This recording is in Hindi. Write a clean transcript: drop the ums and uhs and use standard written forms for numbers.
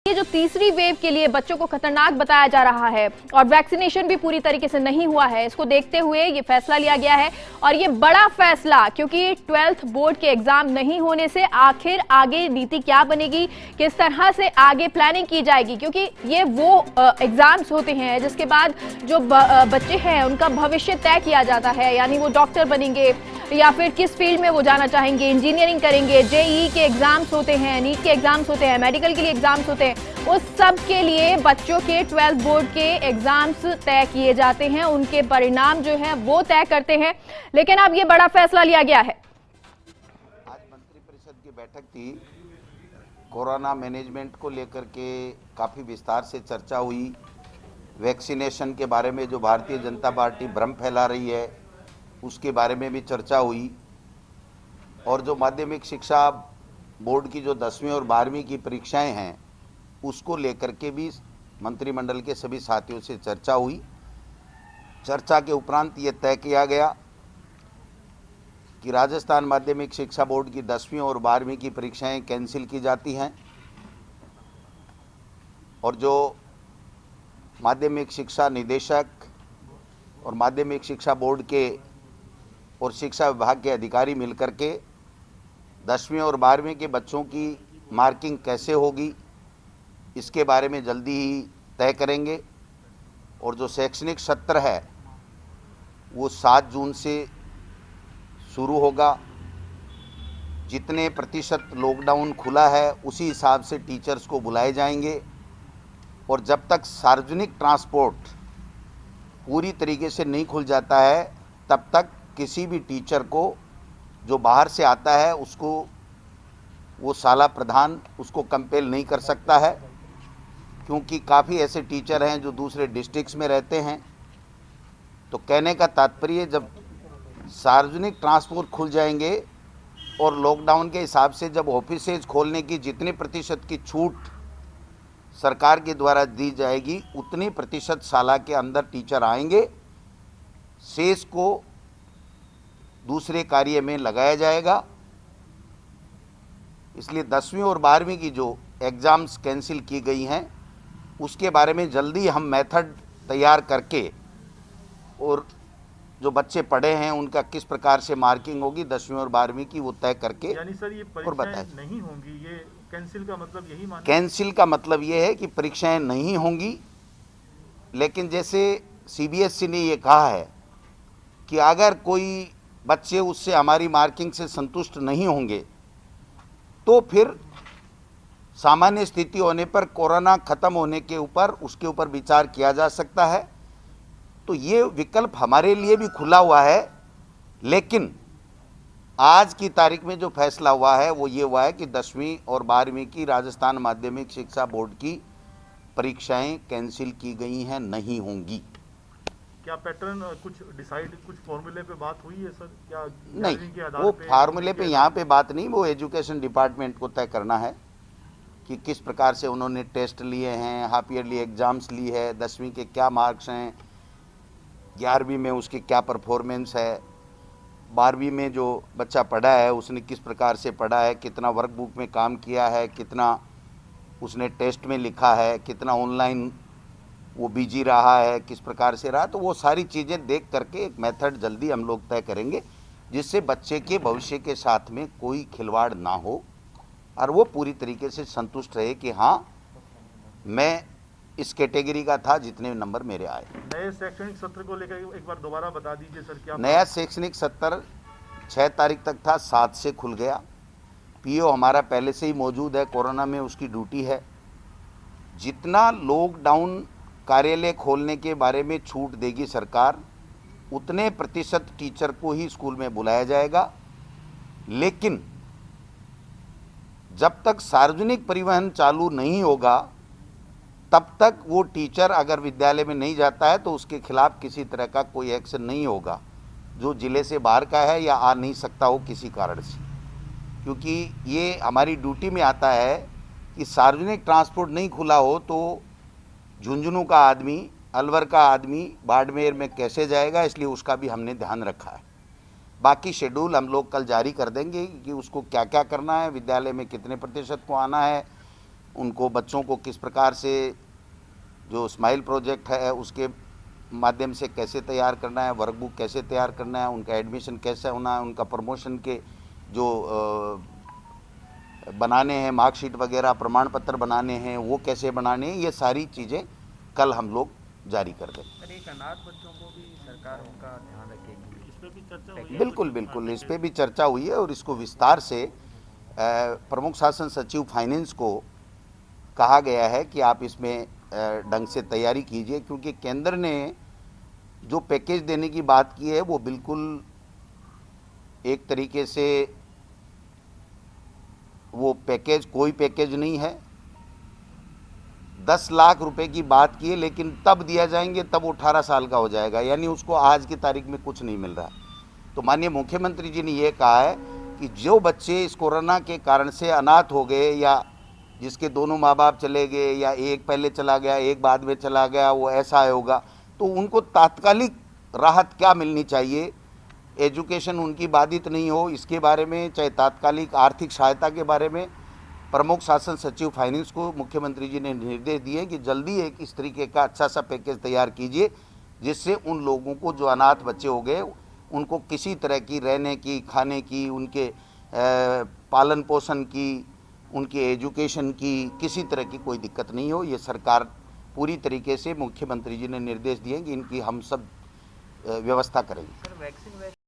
ये जो तीसरी वेव के लिए बच्चों को खतरनाक बताया जा रहा है और वैक्सीनेशन भी पूरी तरीके से नहीं हुआ है, इसको देखते हुए ये फैसला लिया गया है। और ये बड़ा फैसला, क्योंकि 12th बोर्ड के एग्जाम नहीं होने से आखिर आगे नीति क्या बनेगी, किस तरह से आगे प्लानिंग की जाएगी, क्योंकि ये वो एग्जाम्स होते हैं जिसके बाद जो बच्चे हैं उनका भविष्य तय किया जाता है, यानी वो डॉक्टर बनेंगे या फिर किस फील्ड में वो जाना चाहेंगे, इंजीनियरिंग करेंगे, जेईई के एग्जाम्स होते हैं, नीट के एग्जाम्स होते हैं, मेडिकल के लिए एग्जाम्स होते हैं। उस सब के लिए बच्चों के 12th बोर्ड के एग्जाम्स तय किए जाते हैं, उनके परिणाम जो है वो तय करते हैं। लेकिन अब ये बड़ा फैसला लिया गया है। आज मंत्रिपरिषद की बैठक थी, कोरोना मैनेजमेंट को लेकर के काफ़ी विस्तार से चर्चा हुई। वैक्सीनेशन के बारे में जो भारतीय जनता पार्टी भ्रम फैला रही है उसके बारे में भी चर्चा हुई, और जो माध्यमिक शिक्षा बोर्ड की जो 10वीं और 12वीं की परीक्षाएं हैं उसको लेकर के भी मंत्रिमंडल के सभी साथियों से चर्चा हुई। चर्चा के उपरांत ये तय किया गया कि राजस्थान माध्यमिक शिक्षा बोर्ड की 10वीं और 12वीं की परीक्षाएं कैंसिल की जाती हैं, और जो माध्यमिक शिक्षा निदेशक और माध्यमिक शिक्षा बोर्ड के और शिक्षा विभाग के अधिकारी मिलकर के 10वीं और 12वीं के बच्चों की मार्किंग कैसे होगी इसके बारे में जल्दी ही तय करेंगे। और जो शैक्षणिक सत्र है वो 7 जून से शुरू होगा। जितने प्रतिशत लॉकडाउन खुला है उसी हिसाब से टीचर्स को बुलाए जाएंगे, और जब तक सार्वजनिक ट्रांसपोर्ट पूरी तरीके से नहीं खुल जाता है तब तक किसी भी टीचर को जो बाहर से आता है उसको वो शाला प्रधान उसको कंपेल नहीं कर सकता है, क्योंकि काफ़ी ऐसे टीचर हैं जो दूसरे डिस्ट्रिक्ट्स में रहते हैं। तो कहने का तात्पर्य, जब सार्वजनिक ट्रांसपोर्ट खुल जाएंगे और लॉकडाउन के हिसाब से जब ऑफिसेज खोलने की जितने प्रतिशत की छूट सरकार के द्वारा दी जाएगी उतनी प्रतिशत शाला के अंदर टीचर आएंगे, शेष को दूसरे कार्य में लगाया जाएगा। इसलिए 10वीं और 12वीं की जो एग्ज़ाम्स कैंसिल की गई हैं उसके बारे में जल्दी हम मेथड तैयार करके, और जो बच्चे पढ़े हैं उनका किस प्रकार से मार्किंग होगी 10वीं और 12वीं की वो तय करके, यानी सर ये परीक्षाएं नहीं होंगी, ये कैंसिल का मतलब यही माना? कैंसिल का मतलब ये है कि परीक्षाएं नहीं होंगी। लेकिन जैसे सीबीएसई ने ये कहा है कि अगर कोई बच्चे उससे हमारी मार्किंग से संतुष्ट नहीं होंगे तो फिर सामान्य स्थिति होने पर, कोरोना खत्म होने के ऊपर उसके ऊपर विचार किया जा सकता है। तो ये विकल्प हमारे लिए भी खुला हुआ है। लेकिन आज की तारीख में जो फैसला हुआ है वो ये हुआ है कि 10वीं और 12वीं की राजस्थान माध्यमिक शिक्षा बोर्ड की परीक्षाएं कैंसिल की गई हैं, नहीं होंगी। क्या पैटर्न कुछ डिसाइड, कुछ फॉर्मूले पे बात हुई है सर? क्या नहीं, वो फार्मूले पे यहाँ पे बात नहीं, वो एजुकेशन डिपार्टमेंट को तय करना है कि किस प्रकार से उन्होंने टेस्ट लिए हैं, हाफ ईयरली एग्जाम्स ली है, 10वीं के क्या मार्क्स हैं, 11वीं में उसकी क्या परफॉर्मेंस है, 12वीं में जो बच्चा पढ़ा है उसने किस प्रकार से पढ़ा है, कितना वर्कबुक में काम किया है, कितना उसने टेस्ट में लिखा है, कितना ऑनलाइन वो बिजी रहा है, किस प्रकार से रहा। तो वो सारी चीज़ें देख करके एक मेथड जल्दी हम लोग तय करेंगे जिससे बच्चे के भविष्य के साथ में कोई खिलवाड़ ना हो और वो पूरी तरीके से संतुष्ट रहे कि हाँ मैं इस कैटेगरी का था जितने नंबर मेरे आए। नए शैक्षणिक सत्र को लेकर एक बार दोबारा बता दीजिए सर। क्या नया शैक्षणिक सत्र 6 तारीख तक था, 7 से खुल गया। पीओ हमारा पहले से ही मौजूद है, कोरोना में उसकी ड्यूटी है। जितना लॉकडाउन कार्यालय खोलने के बारे में छूट देगी सरकार उतने प्रतिशत टीचर को ही स्कूल में बुलाया जाएगा। लेकिन जब तक सार्वजनिक परिवहन चालू नहीं होगा तब तक वो टीचर अगर विद्यालय में नहीं जाता है तो उसके खिलाफ किसी तरह का कोई एक्शन नहीं होगा जो जिले से बाहर का है या आ नहीं सकता हो किसी कारण से, क्योंकि ये हमारी ड्यूटी में आता है कि सार्वजनिक ट्रांसपोर्ट नहीं खुला हो तो झुंझुनू का आदमी, अलवर का आदमी बाड़मेर में कैसे जाएगा, इसलिए उसका भी हमने ध्यान रखा है। बाकी शेड्यूल हम लोग कल जारी कर देंगे कि उसको क्या क्या करना है, विद्यालय में कितने प्रतिशत को आना है उनको बच्चों को किस प्रकार से जो स्माइल प्रोजेक्ट है उसके माध्यम से कैसे तैयार करना है, वर्कबुक कैसे तैयार करना है, उनका एडमिशन कैसे होना है, उनका प्रमोशन के जो बनाने हैं मार्कशीट वगैरह, प्रमाण पत्र बनाने हैं, वो कैसे बनाने हैं, ये सारी चीज़ें कल हम लोग जारी कर दें। सर, एक अनाथ बच्चों को भी सरकार उनका ध्यान रखेगी, इस पे भी चर्चा हुई है? बिल्कुल बिल्कुल, इस पे भी चर्चा हुई है और इसको विस्तार से प्रमुख शासन सचिव फाइनेंस को कहा गया है कि आप इसमें ढंग से तैयारी कीजिए, क्योंकि केंद्र ने जो पैकेज देने की बात की है वो बिल्कुल एक तरीके से वो पैकेज कोई पैकेज नहीं है। 10 लाख रुपए की बात की है, लेकिन तब दिया जाएंगे तब वो 18 साल का हो जाएगा, यानी उसको आज की तारीख में कुछ नहीं मिल रहा। तो माननीय मुख्यमंत्री जी ने ये कहा है कि जो बच्चे इस कोरोना के कारण से अनाथ हो गए या जिसके दोनों माँ बाप चले गए या एक पहले चला गया एक बाद में चला गया, वो ऐसा होगा, तो उनको तात्कालिक राहत क्या मिलनी चाहिए, एजुकेशन उनकी बाधित नहीं हो, इसके बारे में, चाहे तात्कालिक आर्थिक सहायता के बारे में प्रमुख शासन सचिव फाइनेंस को मुख्यमंत्री जी ने निर्देश दिए कि जल्दी एक इस तरीके का अच्छा सा पैकेज तैयार कीजिए, जिससे उन लोगों को जो अनाथ बच्चे हो गए उनको किसी तरह की रहने की, खाने की, उनके पालन पोषण की, उनके एजुकेशन की किसी तरह की कोई दिक्कत नहीं हो। ये सरकार पूरी तरीके से मुख्यमंत्री जी ने निर्देश दिए कि इनकी हम सब व्यवस्था करेंगे। Sir vaccine